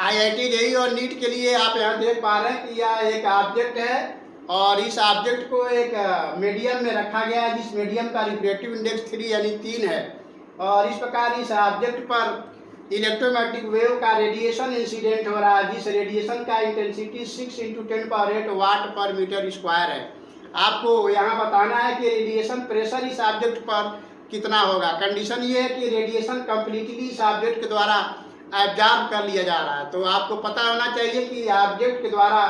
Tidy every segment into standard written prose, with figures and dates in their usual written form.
IIT JEE और NEET के लिए आप यहाँ देख पा रहे हैं कि यह एक ऑब्जेक्ट है और इस ऑब्जेक्ट को एक मीडियम में रखा गया है, जिस मीडियम का रिफ्रैक्टिव इंडेक्स 3 यानी 3 है। और इस प्रकार इस ऑब्जेक्ट पर इलेक्ट्रोमैग्नेटिक वेव का रेडिएशन इंसिडेंट हो रहा है, जिस रेडिएशन का इंटेंसिटी 6 × 10⁻⁸ वाट पर मीटर स्क्वायर है। आपको यहाँ बताना है कि रेडिएशन प्रेशर इस ऑब्जेक्ट पर कितना होगा। कंडीशन ये है कि रेडिएशन कंप्लीटली इस ऑब्जेक्ट के द्वारा एब्जॉर्ब कर लिया जा रहा है। तो आपको पता होना चाहिए कि ऑब्जेक्ट के द्वारा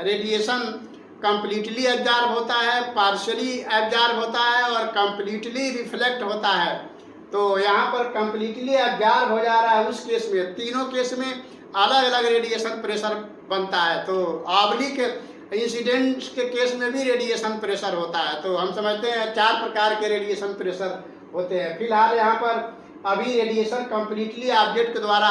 रेडिएशन कंप्लीटली एब्जॉर्ब होता है, पार्शियली एब्जॉर्ब होता है और कंप्लीटली रिफ्लेक्ट होता है। तो यहाँ पर कंप्लीटली एब्जॉर्ब हो जा रहा है उस केस में, तीनों केस में अलग अलग रेडिएशन प्रेशर बनता है। तो ऑब्लिक इंसिडेंट के केस में भी रेडिएशन प्रेशर होता है। तो हम समझते हैं 4 प्रकार के रेडिएशन प्रेशर होते हैं। फिलहाल यहाँ पर अभी रेडिएशन कंप्लीटली ऑब्जेक्ट के द्वारा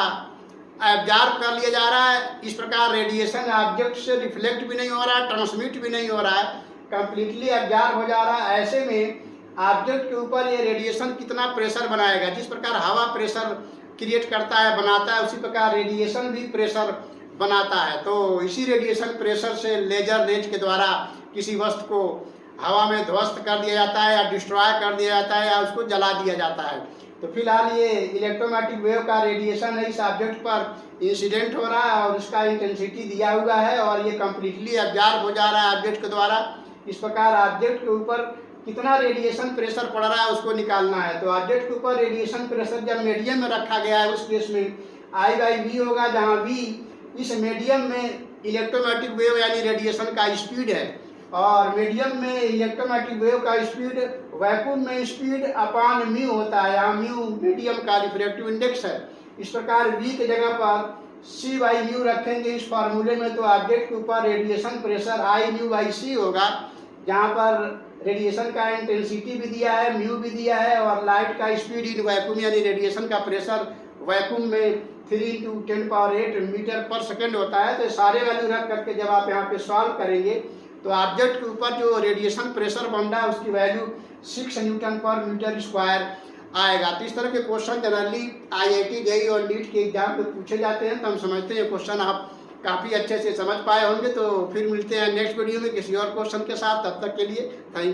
एब्जॉर्ब कर लिया जा रहा है। इस प्रकार रेडिएशन ऑब्जेक्ट से रिफ्लेक्ट भी नहीं हो रहा है, ट्रांसमिट भी नहीं हो रहा है, कंप्लीटली एब्जॉर्ब हो जा रहा है। ऐसे में ऑब्जेक्ट के ऊपर ये रेडिएशन कितना प्रेशर बनाएगा। जिस प्रकार हवा प्रेशर क्रिएट करता है, बनाता है, उसी प्रकार रेडिएशन भी प्रेशर बनाता है। तो इसी रेडिएशन प्रेशर से लेजर रेज के द्वारा किसी वस्तु को हवा में ध्वस्त कर दिया जाता है या डिस्ट्रॉय कर दिया जाता है या उसको जला दिया जाता है। तो फिलहाल ये इलेक्ट्रोमैग्नेटिक वेव का रेडिएशन है, इस ऑब्जेक्ट पर इंसिडेंट हो रहा है और उसका इंटेंसिटी दिया हुआ है और ये कम्प्लीटली एब्जॉर्ब हो जा रहा है ऑब्जेक्ट के द्वारा। इस प्रकार ऑब्जेक्ट के ऊपर कितना रेडिएशन प्रेशर पड़ रहा है उसको निकालना है। तो ऑब्जेक्ट के ऊपर रेडिएशन प्रेशर जब मीडियम में रखा गया है उस केस में I/V होगा, जहाँ V इस मीडियम में इलेक्ट्रोमैग्नेटिक वेव यानी रेडिएशन का स्पीड है और मीडियम में इलेक्ट्रोमैग्नेटिक वेव का स्पीड वैक्यूम में स्पीड अपॉन म्यू होता है। यहाँ म्यू मीडियम का रिफ्रैक्टिव इंडेक्स है। इस प्रकार V की जगह पर C/μ रखेंगे इस फार्मूले में, तो ऑब्जेक्ट के ऊपर रेडिएशन प्रेशर I/μ/c होगा, जहाँ पर रेडिएशन का इंटेंसिटी भी दिया है, म्यू भी दिया है और लाइट का स्पीड इन वैक्यूम यानी रेडिएशन का प्रेशर वैक्यूम में 3 × 10⁸ मीटर पर सेकेंड होता है। तो सारे वैल्यू रख करके जब आप यहाँ पे सॉल्व करेंगे तो ऑब्जेक्ट के ऊपर जो रेडिएशन प्रेशर बन रहा है उसकी वैल्यू 6 N/m² आएगा। तो इस तरह के क्वेश्चन जनरली आईआईटी जेईई और नीट के एग्जाम में पूछे जाते हैं। तो हम समझते हैं क्वेश्चन आप काफ़ी अच्छे से समझ पाए होंगे। तो फिर मिलते हैं नेक्स्ट वीडियो में किसी और क्वेश्चन के साथ। तब तक के लिए थैंक यू।